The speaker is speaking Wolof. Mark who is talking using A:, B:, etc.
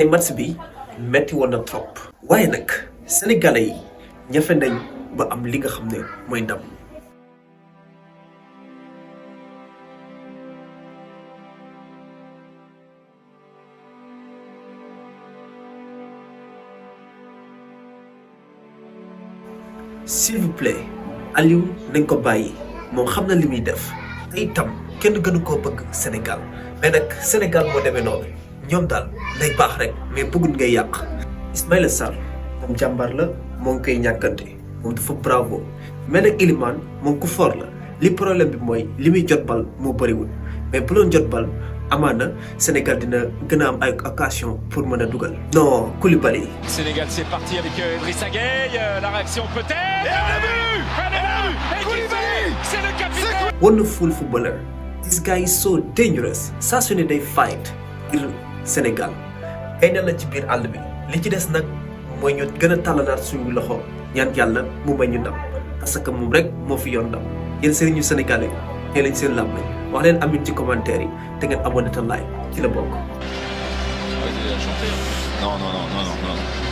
A: ay match bi metti woon na trop waaye nag sénégalais yi ñafe nañ ba am li nga xam ne mooy ndam. s'il vous plaît Aliou nañ ko bàyyi moom xam na li muy def te itam kenn gënu koo bëgg Sénégal mais nag Sénégal moo demee noonu ñoom daal day baax rek mais bëggul ngay yàq. Ismaïla Sarr moom jàmbaar la moo ngi koy ñàkkante moom dafa bravo mais nag Iliman moom ku fort la li problème bi mooy li muy jot bal moo bëriwul mais bu doon jot bal amaana Sénégal dina gën a am ay occasion pour mën a dugal. non Koulibaly.
B: Sénégal c'est parti avec Idrissa Gueye, la réaction peut-être. Et on a vu. Koulibaly, c'est le capitaine.
A: Wonderful footballer. This guy is so dangerous. saa su ne day fight ngir Sénégal. gaynde la ci biir àll bi li ci des nag mooy ñu gën a tàllalaat suñu loxo ñaan yàlla mu may ñu ndam parce que moom rek moo fi yoon ndam yéen sëriñu sénégalais tey lañ seen làmb wax leen amin ci commentaire yi te ngeen abonné te like ci la bokk.
B: Non, non, non, non, non.